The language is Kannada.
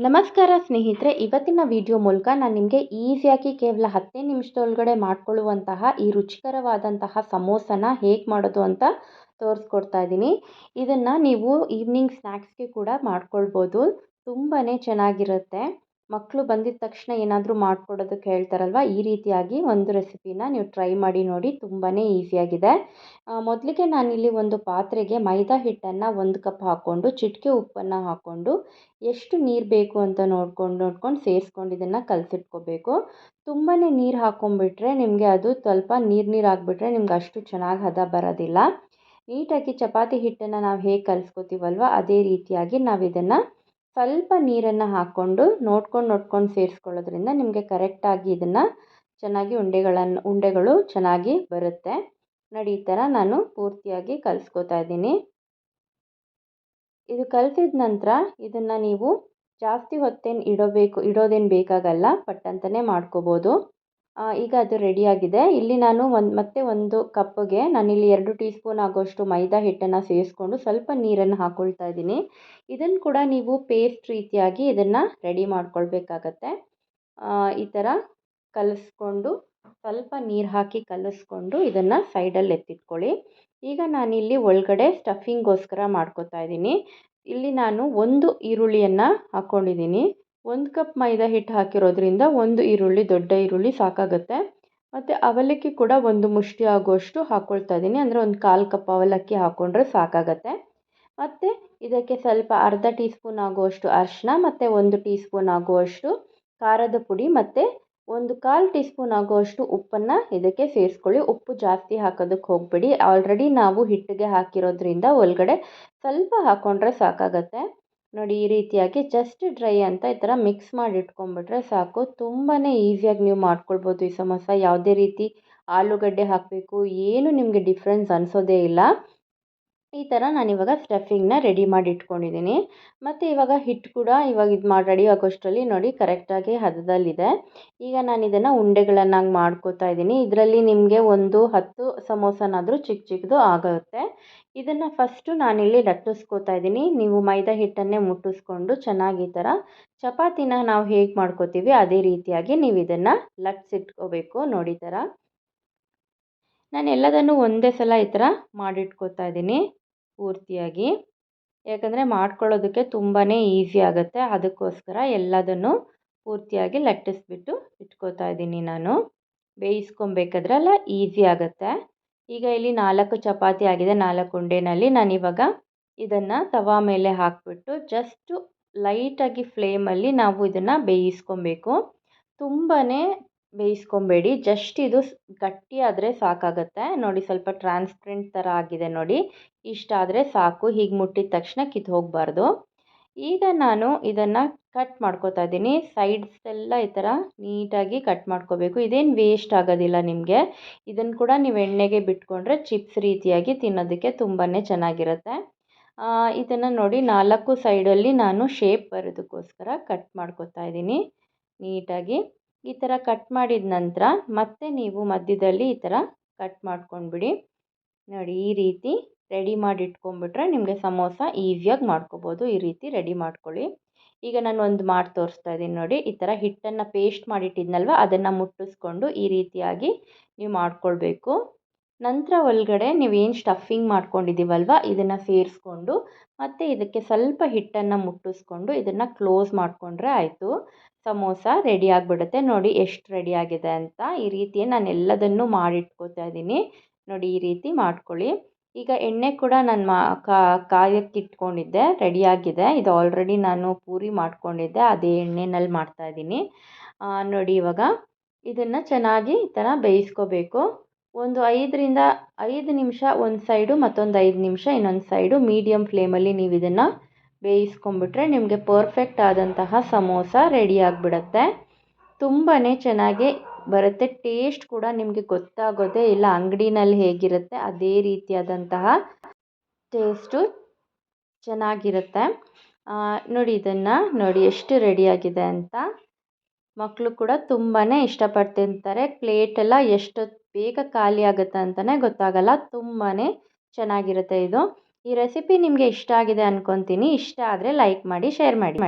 ನಮಸ್ಕಾರ ಸ್ನೇಹಿತರೆ, ಇವತ್ತಿನ ವಿಡಿಯೋ ಮೂಲಕ ನಾನು ನಿಮಗೆ ಈಸಿಯಾಗಿ ಕೇವಲ 10 ನಿಮಿಷದೊಳಗಡೆ ಮಾಡಿಕೊಳ್ಳುವಂತಹ ಈ ರುಚಿಕರವಾದಂತಹ ಸಮೋಸನ ಹೇಗೆ ಮಾಡೋದು ಅಂತ ತೋರಿಸ್ಕೊಡ್ತಾ ಇದ್ದೀನಿ. ಇದನ್ನು ನೀವು ಈವ್ನಿಂಗ್ ಸ್ನ್ಯಾಕ್ಸ್ಗೆ ಕೂಡ ಮಾಡ್ಕೊಳ್ಬೋದು. ತುಂಬಾ ಚೆನ್ನಾಗಿರುತ್ತೆ. ಮಕ್ಕಳು ಬಂದಿದ್ದ ತಕ್ಷಣ ಏನಾದರೂ ಮಾಡಿಕೊಡೋದಕ್ಕೆ ಹೇಳ್ತಾರಲ್ವ, ಈ ರೀತಿಯಾಗಿ ಒಂದು ರೆಸಿಪಿನ ನೀವು ಟ್ರೈ ಮಾಡಿ ನೋಡಿ. ತುಂಬಾ ಈಸಿಯಾಗಿದೆ. ಮೊದಲಿಗೆ ನಾನಿಲ್ಲಿ ಒಂದು ಪಾತ್ರೆಗೆ ಮೈದಾ ಹಿಟ್ಟನ್ನು 1 ಕಪ್ ಹಾಕ್ಕೊಂಡು, ಚಿಟಿಕೆ ಉಪ್ಪನ್ನು ಹಾಕ್ಕೊಂಡು, ಎಷ್ಟು ನೀರು ಬೇಕು ಅಂತ ನೋಡ್ಕೊಂಡು ಸೇರಿಸ್ಕೊಂಡು ಇದನ್ನು ಕಲಸಿಟ್ಕೋಬೇಕು. ತುಂಬಾ ನೀರು ಹಾಕ್ಕೊಂಬಿಟ್ರೆ ನಿಮಗೆ ಅದು ಸ್ವಲ್ಪ ನೀರು ಆಗಿಬಿಟ್ರೆ ನಿಮ್ಗೆ ಅಷ್ಟು ಚೆನ್ನಾಗಿ ಹದ ಬರೋದಿಲ್ಲ. ನೀಟಾಗಿ ಚಪಾತಿ ಹಿಟ್ಟನ್ನು ನಾವು ಹೇಗೆ ಕಲಿಸ್ಕೋತೀವಲ್ವ ಅದೇ ರೀತಿಯಾಗಿ ನಾವು ಇದನ್ನು ಸ್ವಲ್ಪ ನೀರನ್ನು ಹಾಕ್ಕೊಂಡು ನೋಡ್ಕೊಂಡು ಸೇರಿಸ್ಕೊಳ್ಳೋದ್ರಿಂದ ನಿಮಗೆ ಕರೆಕ್ಟಾಗಿ ಇದನ್ನು ಚೆನ್ನಾಗಿ ಉಂಡೆಗಳು ಚೆನ್ನಾಗಿ ಬರುತ್ತೆ. ನೋಡಿ, ಈ ಥರ ನಾನು ಪೂರ್ತಿಯಾಗಿ ಕಲಿಸ್ಕೋತಾ ಇದ್ದೀನಿ. ಇದು ಕಲಿಸಿದ ನಂತರ ಇದನ್ನು ನೀವು ಜಾಸ್ತಿ ಹೊತ್ತೇನು ಇಡೋದೇನು ಬೇಕಾಗಲ್ಲ, ಪಟ್ ಅಂತಲೇ ಮಾಡ್ಕೋಬೋದು. ಈಗ ಅದು ರೆಡಿಯಾಗಿದೆ. ಇಲ್ಲಿ ನಾನು ಮತ್ತೆ ಒಂದು ಕಪ್ಪಿಗೆ ನಾನಿಲ್ಲಿ 2 ಟೀ ಸ್ಪೂನ್ ಆಗೋಷ್ಟು ಮೈದಾ ಹಿಟ್ಟನ್ನು ಸೇರಿಸ್ಕೊಂಡು ಸ್ವಲ್ಪ ನೀರನ್ನು ಹಾಕ್ಕೊಳ್ತಾ ಇದ್ದೀನಿ. ಇದನ್ನು ಕೂಡ ನೀವು ಪೇಸ್ಟ್ ರೀತಿಯಾಗಿ ಇದನ್ನು ರೆಡಿ ಮಾಡ್ಕೊಳ್ಬೇಕಾಗತ್ತೆ. ಈ ಥರ ಕಲಿಸ್ಕೊಂಡು ಸ್ವಲ್ಪ ನೀರು ಹಾಕಿ ಕಲಿಸ್ಕೊಂಡು ಇದನ್ನು ಸೈಡಲ್ಲಿ ಎತ್ತಿಟ್ಕೊಳ್ಳಿ. ಈಗ ನಾನಿಲ್ಲಿ ಒಳಗಡೆ ಸ್ಟಫಿಂಗ್ಗೋಸ್ಕರ ಮಾಡ್ಕೊತಾ ಇದ್ದೀನಿ. ಇಲ್ಲಿ ನಾನು 1 ಈರುಳ್ಳಿಯನ್ನು ಹಾಕ್ಕೊಂಡಿದ್ದೀನಿ. 1 ಕಪ್ ಮೈದಾ ಹಿಟ್ಟು ಹಾಕಿರೋದ್ರಿಂದ 1 ಈರುಳ್ಳಿ, ದೊಡ್ಡ ಈರುಳ್ಳಿ ಸಾಕಾಗುತ್ತೆ. ಮತ್ತು ಅವಲಕ್ಕಿ ಕೂಡ 1 ಮುಷ್ಟಿ ಆಗುವಷ್ಟು ಹಾಕ್ಕೊಳ್ತಾ ಇದ್ದೀನಿ. ಅಂದರೆ 1/4 ಕಪ್ ಅವಲಕ್ಕಿ ಹಾಕ್ಕೊಂಡ್ರೆ ಸಾಕಾಗತ್ತೆ. ಮತ್ತು ಇದಕ್ಕೆ ಸ್ವಲ್ಪ ಅರ್ಧ ಟೀ ಸ್ಪೂನ್ ಆಗುವಷ್ಟು ಅರಿಶಿನ ಮತ್ತು 1 ಟೀ ಸ್ಪೂನ್ ಆಗುವಷ್ಟು ಖಾರದ ಪುಡಿ ಮತ್ತು 1/4 ಟೀ ಸ್ಪೂನ್ ಆಗುವಷ್ಟು ಉಪ್ಪನ್ನು ಇದಕ್ಕೆ ಸೇರಿಸ್ಕೊಳ್ಳಿ. ಉಪ್ಪು ಜಾಸ್ತಿ ಹಾಕೋದಕ್ಕೆ ಹೋಗಬೇಡಿ. ಆಲ್ರೆಡಿ ನಾವು ಹಿಟ್ಟಿಗೆ ಹಾಕಿರೋದ್ರಿಂದ ಒಳಗಡೆ ಸ್ವಲ್ಪ ಹಾಕ್ಕೊಂಡ್ರೆ ಸಾಕಾಗತ್ತೆ. ನೋಡಿ, ಈ ರೀತಿಯಾಗಿ ಜಸ್ಟ್ ಡ್ರೈ ಅಂತ ಈ ಥರ ಮಿಕ್ಸ್ ಮಾಡಿ ಇಟ್ಕೊಂಡ್ಬಿಟ್ರೆ ಸಾಕು. ತುಂಬಾ ಈಸಿಯಾಗಿ ನೀವು ಮಾಡ್ಕೊಳ್ಬೋದು ಈ ಸಮೋಸ. ಯಾವುದೇ ರೀತಿ ಆಲೂಗಡ್ಡೆ ಹಾಕಬೇಕು ಏನು ನಿಮಗೆ ಡಿಫ್ರೆನ್ಸ್ ಅನಿಸೋದೇ ಇಲ್ಲ. ಈ ಥರ ನಾನಿವಾಗ ಸ್ಟಫಿಂಗ್ನ ರೆಡಿ ಮಾಡಿ ಇಟ್ಕೊಂಡಿದ್ದೀನಿ. ಮತ್ತು ಇವಾಗ ಹಿಟ್ಟು ಕೂಡ ರೆಡಿ ಆಗೋಷ್ಟರಲ್ಲಿ ನೋಡಿ ಕರೆಕ್ಟಾಗಿ ಹದದಲ್ಲಿದೆ. ಈಗ ನಾನು ಇದನ್ನು ಉಂಡೆಗಳನ್ನಾಗಿ ಮಾಡ್ಕೋತಾ ಇದ್ದೀನಿ. ಇದರಲ್ಲಿ ನಿಮಗೆ ಒಂದು 10 ಸಮೋಸನಾದರೂ ಚಿಕ್ಕದು ಆಗುತ್ತೆ. ಇದನ್ನು ಫಸ್ಟು ನಾನಿಲ್ಲಿ ಲಟ್ಟಿಸ್ಕೋತಾ ಇದ್ದೀನಿ. ನೀವು ಮೈದಾ ಹಿಟ್ಟನ್ನೇ ಮುಟ್ಟಿಸ್ಕೊಂಡು ಚೆನ್ನಾಗಿ ಈ ಥರ ಚಪಾತಿನ ನಾವು ಹೇಗೆ ಮಾಡ್ಕೋತೀವಿ ಅದೇ ರೀತಿಯಾಗಿ ನೀವು ಇದನ್ನು ಲಟ್ಟಿಸಿಟ್ಕೋಬೇಕು. ನೋಡಿ, ಈ ಥರ ನಾನು ಎಲ್ಲದನ್ನು ಒಂದೇ ಸಲ ಈ ಥರ ಮಾಡಿಟ್ಕೋತಾ ಇದ್ದೀನಿ ಪೂರ್ತಿಯಾಗಿ. ಯಾಕಂದರೆ ಮಾಡ್ಕೊಳ್ಳೋದಕ್ಕೆ ತುಂಬಾ ಈಸಿ ಆಗುತ್ತೆ. ಅದಕ್ಕೋಸ್ಕರ ಎಲ್ಲದನ್ನು ಪೂರ್ತಿಯಾಗಿ ಲಟ್ಟಿಸ್ಬಿಟ್ಟು ಇಟ್ಕೋತಾ ಇದ್ದೀನಿ ನಾನು. ಬೇಯಿಸ್ಕೊಬೇಕಾದ್ರೆಲ್ಲ ಈಸಿ ಆಗುತ್ತೆ. ಈಗ ಇಲ್ಲಿ 4 ಚಪಾತಿ ಆಗಿದೆ. 4 ಉಂಡೆನಲ್ಲಿ ನಾನಿವಾಗ ಇದನ್ನು ತವಾ ಮೇಲೆ ಹಾಕಿಬಿಟ್ಟು ಜಸ್ಟು ಲೈಟಾಗಿ ಫ್ಲೇಮಲ್ಲಿ ನಾವು ಇದನ್ನು ಬೇಯಿಸ್ಕೊಬೇಕು. ತುಂಬಾ ಬೇಯಿಸ್ಕೊಬೇಡಿ, ಜಸ್ಟ್ ಇದು ಗಟ್ಟಿ ಆದರೆ ಸಾಕಾಗತ್ತೆ. ನೋಡಿ, ಸ್ವಲ್ಪ ಟ್ರಾನ್ಸ್ಪರೆಂಟ್ ಥರ ಆಗಿದೆ ನೋಡಿ, ಇಷ್ಟಾದರೆ ಸಾಕು. ಹೀಗೆ ಮುಟ್ಟಿದ ತಕ್ಷಣ ಕಿತ್ತು ಹೋಗಬಾರ್ದು. ಈಗ ನಾನು ಇದನ್ನು ಕಟ್ ಮಾಡ್ಕೋತಾ ಇದ್ದೀನಿ. ಸೈಡ್ಸ್ ಎಲ್ಲ ಈ ಥರ ನೀಟಾಗಿ ಕಟ್ ಮಾಡ್ಕೋಬೇಕು. ಇದೇನು ವೇಸ್ಟ್ ಆಗೋದಿಲ್ಲ ನಿಮಗೆ. ಇದನ್ನು ಕೂಡ ನೀವು ಎಣ್ಣೆಗೆ ಬಿಟ್ಕೊಂಡ್ರೆ ಚಿಪ್ಸ್ ರೀತಿಯಾಗಿ ತಿನ್ನೋದಕ್ಕೆ ತುಂಬಾ ಚೆನ್ನಾಗಿರುತ್ತೆ. ಇದನ್ನು ನೋಡಿ 4 ಸೈಡಲ್ಲಿ ನಾನು ಶೇಪ್ ಬರೋದಕ್ಕೋಸ್ಕರ ಕಟ್ ಮಾಡ್ಕೋತಾ ಇದ್ದೀನಿ ನೀಟಾಗಿ. ಈ ಥರ ಕಟ್ ಮಾಡಿದ ನಂತರ ಮತ್ತೆ ನೀವು ಮಧ್ಯದಲ್ಲಿ ಈ ಥರ ಕಟ್ ಮಾಡ್ಕೊಂಡ್ಬಿಡಿ. ನೋಡಿ, ಈ ರೀತಿ ರೆಡಿ ಮಾಡಿ ಇಟ್ಕೊಂಡ್ಬಿಟ್ರೆ ನಿಮಗೆ ಸಮೋಸ ಈಸಿಯಾಗಿ ಮಾಡ್ಕೋಬೋದು. ಈ ರೀತಿ ರೆಡಿ ಮಾಡ್ಕೊಳ್ಳಿ. ಈಗ ನಾನು ಒಂದು ಮಾಡಿ ತೋರಿಸ್ತಾ ಇದ್ದೀನಿ ನೋಡಿ. ಈ ಥರ ಹಿಟ್ಟನ್ನು ಪೇಸ್ಟ್ ಮಾಡಿಟ್ಟಿದ್ನಲ್ವ ಅದನ್ನು ಮುಟ್ಟಿಸ್ಕೊಂಡು ಈ ರೀತಿಯಾಗಿ ನೀವು ಮಾಡ್ಕೊಳ್ಬೇಕು. ನಂತರ ಒಳಗಡೆ ನೀವೇನು ಸ್ಟಫಿಂಗ್ ಮಾಡ್ಕೊಂಡಿದ್ದೀವಲ್ವ ಇದನ್ನು ಸೇರಿಸ್ಕೊಂಡು ಮತ್ತು ಇದಕ್ಕೆ ಸ್ವಲ್ಪ ಹಿಟ್ಟನ್ನು ಮುಟ್ಟಿಸ್ಕೊಂಡು ಇದನ್ನು ಕ್ಲೋಸ್ ಮಾಡಿಕೊಂಡ್ರೆ ಆಯಿತು. ಸಮೋಸ ರೆಡಿ ಆಗಿಬಿಡುತ್ತೆ. ನೋಡಿ ಎಷ್ಟು ರೆಡಿಯಾಗಿದೆ ಅಂತ. ಈ ರೀತಿ ನಾನು ಎಲ್ಲದನ್ನು ಮಾಡಿಟ್ಕೋತಾ ಇದ್ದೀನಿ. ನೋಡಿ, ಈ ರೀತಿ ಮಾಡ್ಕೊಳ್ಳಿ. ಈಗ ಎಣ್ಣೆ ಕೂಡ ನಾನು ಕಾಯಕ್ಕೆ ಇಟ್ಕೊಂಡಿದ್ದೆ, ರೆಡಿಯಾಗಿದೆ. ಇದು ಆಲ್ರೆಡಿ ನಾನು ಪೂರಿ ಮಾಡ್ಕೊಂಡಿದ್ದೆ, ಅದೇ ಎಣ್ಣೆನಲ್ಲಿ ಮಾಡ್ತಾಯಿದ್ದೀನಿ. ನೋಡಿ, ಇವಾಗ ಇದನ್ನು ಚೆನ್ನಾಗಿ ಈ ಥರ ಬೇಯಿಸ್ಕೋಬೇಕು. ಒಂದು 5 ನಿಮಿಷ ಒಂದು ಸೈಡು, ಮತ್ತೊಂದು 5 ನಿಮಿಷ ಇನ್ನೊಂದು ಸೈಡು ಮೀಡಿಯಮ್ ಫ್ಲೇಮಲ್ಲಿ ನೀವು ಇದನ್ನು ಬೇಯಿಸ್ಕೊಂಬಿಟ್ರೆ ನಿಮಗೆ ಪರ್ಫೆಕ್ಟ್ ಆದಂತಹ ಸಮೋಸ ರೆಡಿ ಆಗಿಬಿಡತ್ತೆ. ತುಂಬಾ ಚೆನ್ನಾಗಿ ಬರುತ್ತೆ. ಟೇಸ್ಟ್ ಕೂಡ ನಿಮಗೆ ಗೊತ್ತಾಗೋದೇ ಇಲ್ಲ. ಅಂಗಡಿನಲ್ಲಿ ಹೇಗಿರುತ್ತೆ ಅದೇ ರೀತಿಯಾದಂತಹ ಟೇಸ್ಟು ಚೆನ್ನಾಗಿರುತ್ತೆ. ನೋಡಿ, ಇದನ್ನು ನೋಡಿ ಎಷ್ಟು ರೆಡಿಯಾಗಿದೆ ಅಂತ. ಮಕ್ಕಳು ಕೂಡ ತುಂಬಾ ಇಷ್ಟಪಟ್ಟು ತಿಂತಾರೆ. ಪ್ಲೇಟೆಲ್ಲ ಎಷ್ಟೊತ್ತು ಬೇಗ ಖಾಲಿ ಆಗುತ್ತೆ ಅಂತಲೇ ಗೊತ್ತಾಗಲ್ಲ. ತುಂಬಾ ಚೆನ್ನಾಗಿರುತ್ತೆ ಇದು. ಈ ರೆಸಿಪಿ ನಿಮಗೆ ಇಷ್ಟ ಆಗಿದೆ ಅಂದ್ಕೊತೀನಿ. ಇಷ್ಟ ಆದರೆ ಲೈಕ್ ಮಾಡಿ, ಶೇರ್ ಮಾಡಿ.